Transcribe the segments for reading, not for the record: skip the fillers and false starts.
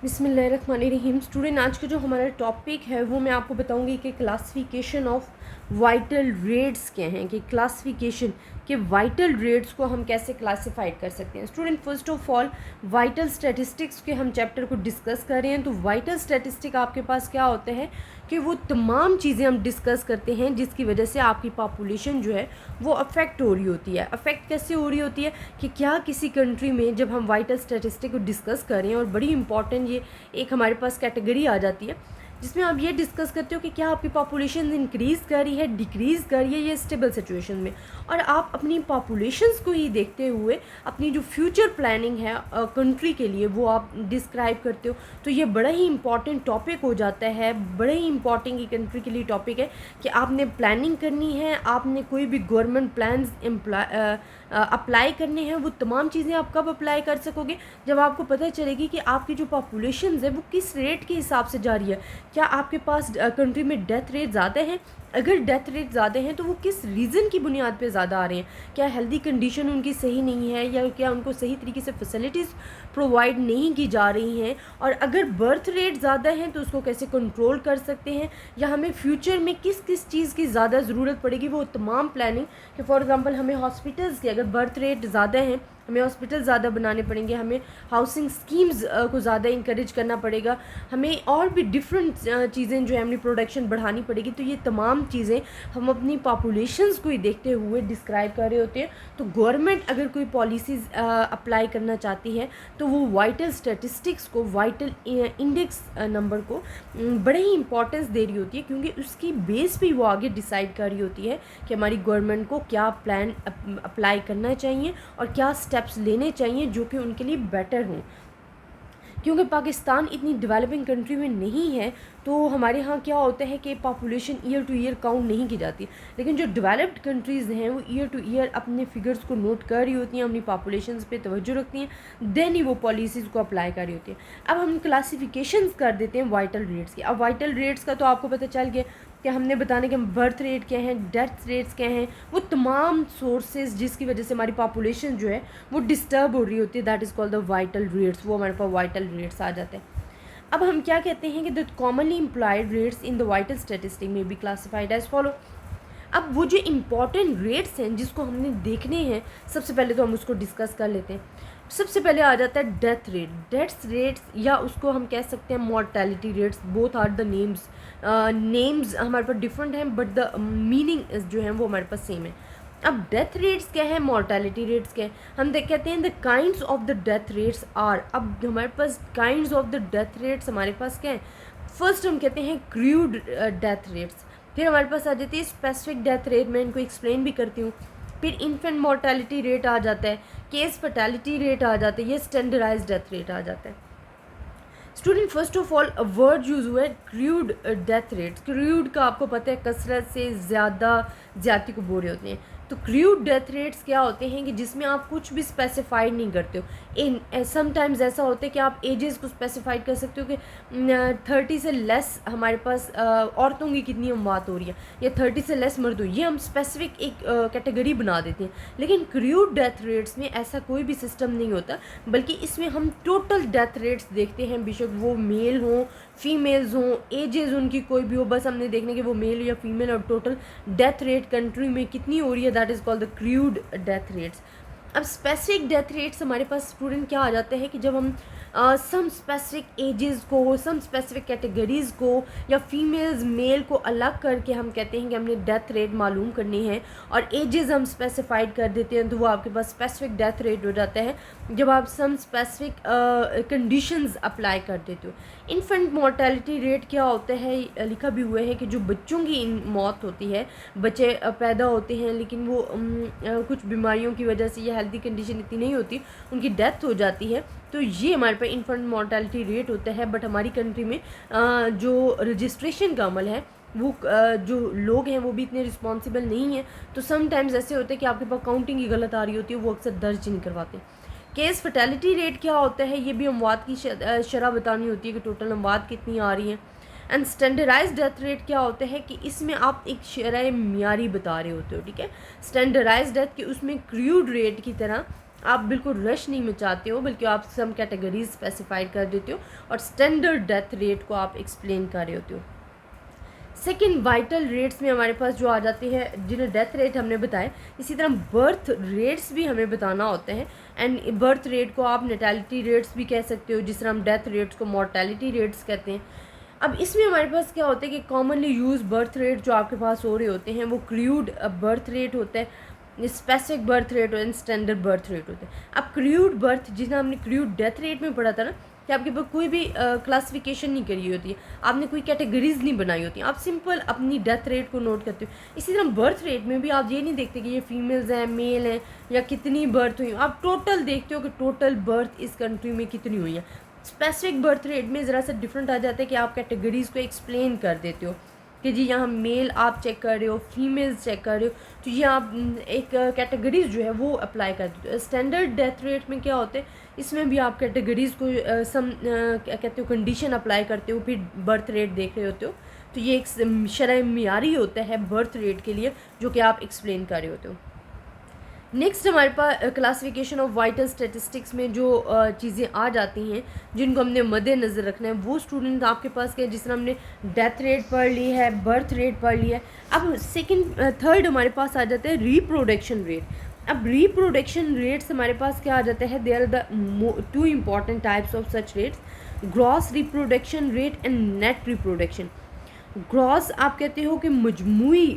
बिस्मिल्लाहिर्रहमानिर्रहीम। स्टूडेंट, आज का जो हमारा टॉपिक है वो मैं आपको बताऊंगी कि क्लासिफिकेशन ऑफ वाइटल रेट्स क्या हैं, कि क्लासिफिकेशन के वाइटल रेट्स को हम कैसे क्लासिफाइड कर सकते हैं। Student, first of all vital statistics के हम चैप्टर को डिस्कस कर रहे हैं। तो वाइटल स्टैटिस्टिक आपके पास क्या होता है कि वो तमाम चीज़ें हम डिस्कस करते हैं जिसकी वजह से आपकी पॉपुलेशन जो है वो अफेक्ट हो रही होती है। अफेक्ट कैसे हो रही होती है कि क्या किसी कंट्री में जब हम वाइटल स्टैटिस्टिक को डिस्कस कर रहे हैं, और बड़ी इंपॉर्टेंट ये एक हमारे पास कैटेगरी आ जाती है जिसमें आप ये डिस्कस करते हो कि क्या आपकी पॉपुलेशन इंक्रीज़ कर रही है, डिक्रीज़ कर रही है, या स्टेबल सिचुएशन में। और आप अपनी पॉपुलेशंस को ही देखते हुए अपनी जो फ्यूचर प्लानिंग है कंट्री के लिए वो आप डिस्क्राइब करते हो। तो ये बड़ा ही इंपॉर्टेंट टॉपिक हो जाता है, बड़ा ही इंपॉर्टेंट ये कंट्री के लिए टॉपिक है कि आपने प्लानिंग करनी है, आपने कोई भी गवर्नमेंट प्लान्स अप्लाई करने हैं। वो तमाम चीज़ें आप कब अप्लाई कर सकोगे, जब आपको पता चलेगी कि आपकी जो पॉपुलेशन है वो किस रेट के हिसाब से जा रही है। क्या आपके पास कंट्री में डेथ रेट ज़्यादा है? अगर डेथ रेट ज़्यादा हैं तो वो किस रीज़न की बुनियाद पे ज़्यादा आ रहे हैं? क्या हेल्दी कंडीशन उनकी सही नहीं है, या क्या उनको सही तरीके से फैसिलिटीज़ प्रोवाइड नहीं की जा रही हैं? और अगर बर्थ रेट ज़्यादा हैं तो उसको कैसे कंट्रोल कर सकते हैं, या हमें फ्यूचर में किस किस चीज़ की ज़्यादा ज़रूरत पड़ेगी, वो तमाम प्लानिंग। कि फॉर एग्ज़ाम्पल हमें हॉस्पिटल्स की अगर बर्थ रेट ज़्यादा हैं, हमें हॉस्पिटल ज़्यादा बनाने पड़ेंगे, हमें हाउसिंग स्कीम्स को ज़्यादा इंकरेज करना पड़ेगा, हमें और भी डिफरेंट चीज़ें जो है अपनी प्रोडक्शन बढ़ानी पड़ेगी। तो ये तमाम चीज़ें हम अपनी पॉपुलेशंस को ही देखते हुए डिस्क्राइब कर रहे होते हैं। तो गवर्नमेंट अगर कोई पॉलिसीज़ अप्लाई करना चाहती है तो वो वाइटल स्टैटिस्टिक्स को, वाइटल इंडेक्स नंबर को बड़े ही इंपॉर्टेंस दे रही होती है, क्योंकि उसकी बेस पे वो आगे डिसाइड कर रही होती है कि हमारी गवर्नमेंट को क्या प्लान अप्लाई करना चाहिए और क्या स्टेप्स लेने चाहिए जो कि उनके लिए बेटर हों। क्योंकि पाकिस्तान इतनी डेवलपिंग कंट्री में नहीं है, तो हमारे यहाँ क्या होता है कि population year two year count नहीं की जाती। लेकिन जो डेवलप्ड कंट्रीज़ हैं वो ईयर टू ईयर अपने फिगर्स को नोट कर रही होती हैं, अपनी पॉपुलेशन पे तवज्जो रखती हैं, देन ही वो पॉलिसीज़ को अप्लाई कर रही होती हैं। अब हम क्लासिफिकेशंस कर देते हैं वाइटल रेट्स की। अब वाइटल रेट्स का तो आपको पता चल गया कि हमने बताने के बर्थ रेट क्या हैं, डेथ रेट्स क्या हैं, वो तमाम सोर्सेज जिसकी वजह से हमारी पॉपुलेशन जो है वो डिस्टर्ब हो रही होती है, that is called the vital rates. वो हमारे पास वाइटल रेट्स आ जाते हैं। अब हम क्या कहते हैं कि the commonly employed rates in the vital statistic में बी क्लासिफाइड एज फॉलो। अब वो जो इम्पॉर्टेंट रेट्स हैं जिसको हमने देखने हैं, सबसे पहले तो हम उसको डिस्कस कर लेते हैं। सबसे पहले आ जाता है डेथ रेट। डेथ रेट्स, या उसको हम कह सकते हैं mortality rates, both are the names. Names हमारे पास डिफरेंट हैं बट द मीनिंग जो है वो हमारे पास सेम है। अब डेथ रेट्स क्या है, मॉर्टेलिटी रेट्स क्या है, हम देख कहते हैं the kinds of the death rates are. अब हमारे पास kinds of the death rates हमारे पास क्या है, फर्स्ट हम कहते हैं क्रूड डेथ रेट्स, फिर हमारे पास आ जाती है स्पेसिफिक डेथ रेट, मैं इनको एक्सप्लेन भी करती हूँ, फिर इन्फेंट मोर्टेलिटी रेट आ जाता है, केस फर्टेलिटी रेट आ जाता है, ये स्टैंडर्डाइज्ड डेथ रेट आ जाता है। Student, first of all word use हुआ है क्रूड डेथ रेट्स। क्रूड का आपको पता है कसरत से ज़्यादा ज़्यादती को बोल रहे होते हैं। तो क्रूड डेथ रेट्स क्या होते हैं कि जिसमें आप कुछ भी स्पेसिफाइड नहीं करते हो। इन समटाइम्स ऐसा होता है कि आप एजेस को स्पेसिफाइड कर सकते हो कि 30 से लेस हमारे पास औरतों की कितनी अमवात हो रही है, या 30 से लेस मर्द हो, ये हम स्पेसिफिक एक कैटेगरी बना देते हैं। लेकिन क्रूड डेथ रेट्स में ऐसा कोई भी सिस्टम नहीं होता, बल्कि इसमें हम टोटल डेथ रेट्स देखते हैं, बेशक वो मेल हों, फीमेल्स हों, एजेस उनकी कोई भी हो, बस हमने देखने कि वो मेल या फीमेल, और टोटल डेथ रेट कंट्री में कितनी हो रही है, that is called the crude death rates. अब स्पेसिफिक डेथ रेट्स हमारे पास स्टूडेंट क्या आ जाते हैं कि जब हम सम स्पेसिफिक एजेस को, सम स्पेसिफिक कैटेगरीज़ को, या फीमेल्स मेल को अलग करके हम कहते हैं कि हमने डेथ रेट मालूम करनी है, और एजेस हम स्पेसिफाइड कर देते हैं, तो वो आपके पास स्पेसिफिक डेथ रेट हो जाता है जब आप सम स्पेसिफिक कंडीशंस अप्लाई कर देते हो। इन्फेंट मोर्टेलिटी रेट क्या होता है, लिखा भी हुआ है कि जो बच्चों की मौत होती है, बच्चे पैदा होते हैं लेकिन वो कुछ बीमारियों की वजह से या हेल्दी कंडीशन इतनी नहीं होती, उनकी डेथ हो जाती है, तो ये हमारे पास इन्फेंट मोर्टेलिटी रेट होता है। बट हमारी कंट्री में जो रजिस्ट्रेशन का अमल है, वो जो लोग हैं वो भी इतने रिस्पॉन्सिबल नहीं हैं, तो समटाइम्स ऐसे होते हैं कि आपके पास काउंटिंग ही गलत आ रही होती है, वो अक्सर दर्ज ही नहीं करवाते। केस फर्टेलिटी रेट क्या होता है, ये भी अमवात की शरह बतानी होती है कि टोटल अमवात कितनी आ रही हैं। एंड स्टैंडर्डाइज्ड डेथ रेट क्या होता है कि इसमें आप एक शरह मियारी बता रहे होते हो, ठीक है। स्टैंडर्डाइज्ड डेथ के उसमें क्रूड रेट की तरह आप बिल्कुल रश नहीं मचाते हो, बल्कि आप सम कैटेगरीज स्पेसिफाइड कर देते हो और स्टैंडर्ड डेथ रेट को आप एक्सप्लेन कर रहे होते हो। सेकेंड, वाइटल रेट्स में हमारे पास जो आ जाती है, जिन्हें डेथ रेट हमने बताया, इसी तरह बर्थ रेट्स भी हमें बताना होते हैं। एंड बर्थ रेट को आप नेटैलिटी रेट्स भी कह सकते हो, जिस तरह हम डेथ रेट्स को मॉर्टेलिटी रेट्स कहते हैं। अब इसमें हमारे पास क्या होता है कि कॉमनली यूज़ बर्थ रेट जो आपके पास हो रहे होते हैं वो क्रूड बर्थ रेट होता है, specific birth rate and standard birth rate होते हैं। अब क्रूड बर्थ, जिसमें हमने क्रूड डेथ रेट में पढ़ा था ना, कि आपके पास कोई भी क्लासिफिकेशन नहीं करी होती है, आपने कोई कैटेगरीज नहीं बनाई होती, आप सिंपल अपनी डेथ रेट को नोट करते हो। इसी तरह बर्थ रेट में भी आप ये नहीं देखते कि ये फीमेल्स हैं, मेल हैं, या कितनी बर्थ हुई, आप टोटल देखते हो कि टोटल बर्थ इस कंट्री में कितनी हुई है। स्पेसिफिक बर्थ रेट में ज़रा सा डिफरेंट आ जाता है कि आप कैटेगरीज़ को एक्सप्लेन कर देते हो कि जी यहाँ मेल आप चेक कर रहे हो, फीमेल्स चेक कर रहे हो, तो ये आप एक कैटेगरीज जो है वो अप्लाई कर देते हो। स्टैंडर्ड डेथ रेट में क्या होता है, इसमें भी आप कैटेगरीज़ को क्या कहते हो, कंडीशन अप्लाई करते हो, फिर बर्थ रेट देख रहे होते हो। तो ये एक शरह मियारी होता है बर्थ रेट के लिए, जो कि आप एक्सप्लेन कर रहे होते हो। नेक्स्ट हमारे पास क्लासिफिकेशन ऑफ वाइटल स्टैटिस्टिक्स में जो चीज़ें आ जाती हैं जिनको हमने मद्देनज़र रखना है, वो स्टूडेंट आपके पास क्या है, जिस तरह हमने डेथ रेट पढ़ ली है, बर्थ रेट पढ़ लिया है। अब थर्ड हमारे पास आ जाता है रिप्रोडक्शन रेट। अब रिप्रोडक्शन रेट्स हमारे पास क्या आ जाता है, there are the two important types of such rates, gross reproduction rate and net reproduction. Gross आप कहते हो कि मजमूई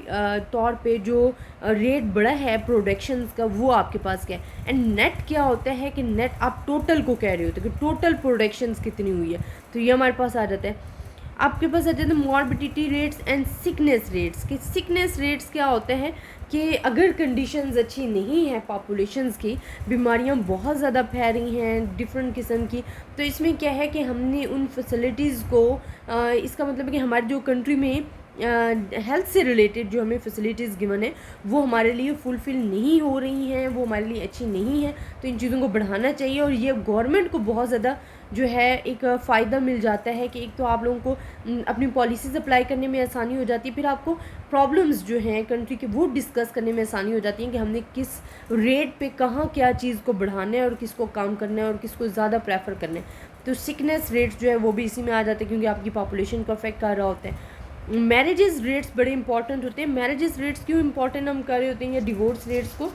तौर पे जो रेट बढ़ा है प्रोडक्शंस का, वो आपके पास क्या है। एंड नेट क्या होता है कि नेट आप टोटल को कह रहे होते हो कि टोटल प्रोडक्शंस कितनी हुई है, तो ये हमारे पास आ जाता है। आपके पास आ जाते हैं morbidity rates and sickness rates. कि सिकनेस रेट्स क्या होते हैं कि अगर कंडीशंस अच्छी नहीं है पॉपुलेशंस की, बीमारियां बहुत ज़्यादा फैल रही हैं डिफरेंट किस्म की, तो इसमें क्या है कि हमने उन फैसिलिटीज़ को इसका मतलब है कि हमारी जो कंट्री में हेल्थ से रिलेटेड जो हमें फैसिलिटीज़ गिवन है वो हमारे लिए फुलफ़िल नहीं हो रही हैं, वो हमारे लिए अच्छी नहीं है। तो इन चीज़ों को बढ़ाना चाहिए, और ये गवर्नमेंट को बहुत ज़्यादा जो है एक फ़ायदा मिल जाता है कि एक तो आप लोगों को अपनी पॉलिसीज़ अप्लाई करने में आसानी हो जाती है, फिर आपको प्रॉब्लम्स जो हैं कंट्री के वो डिस्कस करने में आसानी हो जाती है कि हमने किस रेट पे कहाँ क्या चीज़ को बढ़ाना है और किसको काम करना है और किसको ज़्यादा प्रेफर करना है। तो सिकनेस रेट्स जो है वो भी इसी में आ जाते हैं, क्योंकि आपकी पॉपुलेशन को अफेक्ट कर रहा होता है। मैरिजेस रेट्स बड़े इंपॉर्टेंट होते हैं। मैरिजेस रेट्स क्यों इंपॉर्टेंट हम कर रहे होते हैं, या डिवोर्स रेट्स को,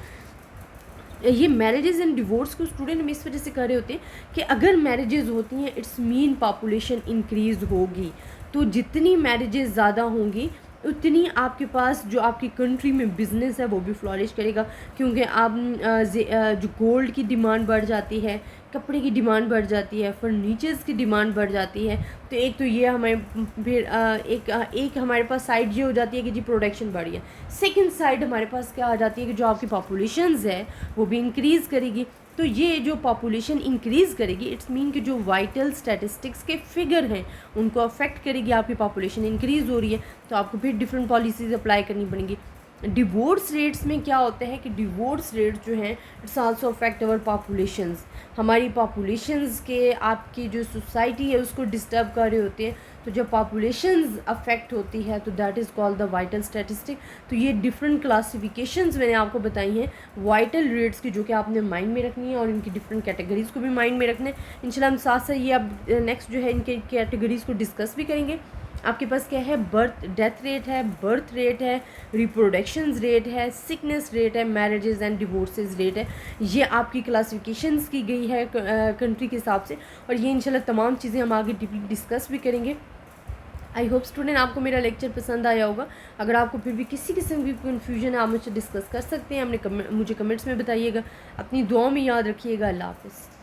ये मैरिजेस एंड डिवोर्स को स्टूडेंट हम इस वजह से कर रहे होते हैं कि अगर मैरिजेस होती हैं इट्स मीन पॉपुलेशन इंक्रीज होगी, तो जितनी मैरिजेस ज़्यादा होंगी उतनी आपके पास जो आपकी कंट्री में बिज़नेस है वो भी फ्लॉरिश करेगा, क्योंकि आप जो गोल्ड की डिमांड बढ़ जाती है, कपड़े की डिमांड बढ़ जाती है, फर्नीचर्स की डिमांड बढ़ जाती है। तो एक तो ये हमें फिर एक हमारे पास साइड ये हो जाती है कि जी प्रोडक्शन बढ़ी है। सेकंड साइड हमारे पास क्या आ जाती है कि जो आपकी पॉपुलेशंस है वो भी इंक्रीज़ करेगी। तो ये जो पॉपुलेशन इंक्रीज़ करेगी इट्स मीन कि जो वाइटल स्टैटिस्टिक्स के फिगर हैं उनको अफेक्ट करेगी। आपकी पॉपुलेशन इंक्रीज़ हो रही है तो आपको फिर डिफरेंट पॉलिसीज़ अप्लाई करनी पड़ेंगी। डिवोर्स रेट्स में क्या होता है कि डिवोर्स रेट्स जो हैं it's also affect our populations. हमारी पॉपुलेशंस के आपकी जो सोसाइटी है उसको डिस्टर्ब कर रहे होते हैं। तो जब पॉपुलेशंस अफेक्ट होती है तो that is called the vital statistic. तो ये डिफरेंट क्लासिफिकेशंस मैंने आपको बताई हैं वाइटल रेट्स की, जो कि आपने माइंड में रखनी है और इनकी डिफरेंट कैटेगरीज़ को भी माइंड में रखना है। इंशाल्लाह हम साथ साथ ये अब नेक्स्ट जो है इनके कैटेगरीज़ को डिस्कस भी करेंगे। आपके पास क्या है, डेथ रेट है, बर्थ रेट है, रिप्रोडक्शंस रेट है, सिकनेस रेट है, मैरिजेस एंड डिवोर्सेस रेट है। ये आपकी क्लासिफिकेशंस की गई है कंट्री के हिसाब से, और ये इंशाल्लाह तमाम चीज़ें हम आगे डीपली डिस्कस भी करेंगे। आई होप स्टूडेंट आपको मेरा लेक्चर पसंद आया होगा। अगर आपको फिर भी किसी किस्म की कन्फ्यूजन है आप मुझसे डिस्कस कर सकते हैं, मुझे कमेंट्स में बताइएगा। अपनी दुआ में याद रखिएगा। अल्लाह हाफ़िज़।